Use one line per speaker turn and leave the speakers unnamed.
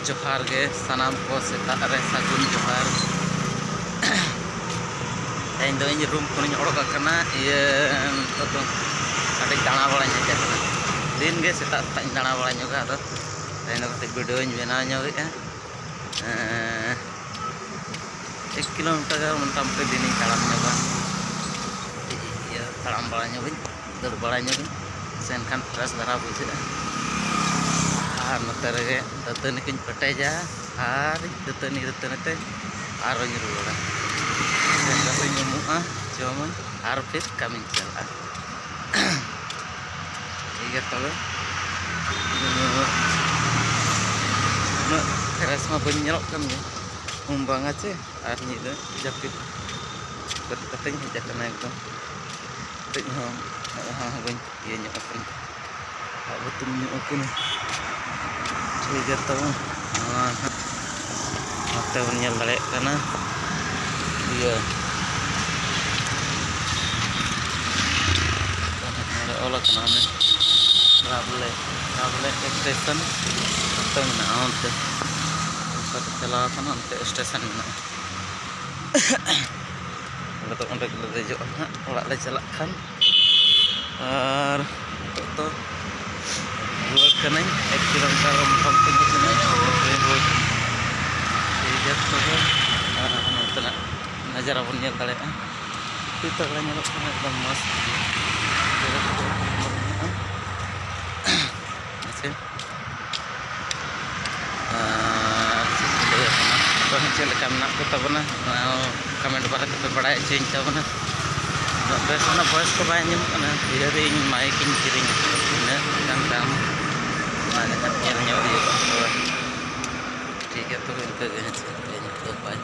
जोहार गे सानाम को सेताग रे सागुन जोहार तेज दो इन रूम को ओडोकना तो कटे दाणा बड़ा हेजना दिन गे सेता दाणा बड़ा अद तेज कटे वीडियो बनाव 1 किलोमीटर मोटामुटी दिन ताड़ाम ताड़ाम बड़ा दर बड़ा सेनखान फ्रेश धारा बुझे और नोते रे दातनी को पेटेजा और दातनी दातनीते और रुड़ा जमा और फिर कमी चला ठीक है तब फ्रेश में बन बांगा चे और नीदा जापिद कतें हेजना एकदम बन बतुम ठीक है तब नोते बन दाड़ा रावले स्टेशन अंते चला अंते स्टेशन तो देजो ले चला खान और तो रुआर 1 किलोमीटर ठीक है तब नजारा बन दाड़ा तगड़ा एकदम मस्त चलका मे तबना कमेंट बारे पे बड़ा चेंज तबना बेस बयस को बाय माइक किरी दाम ठीक है तो इनका बाय।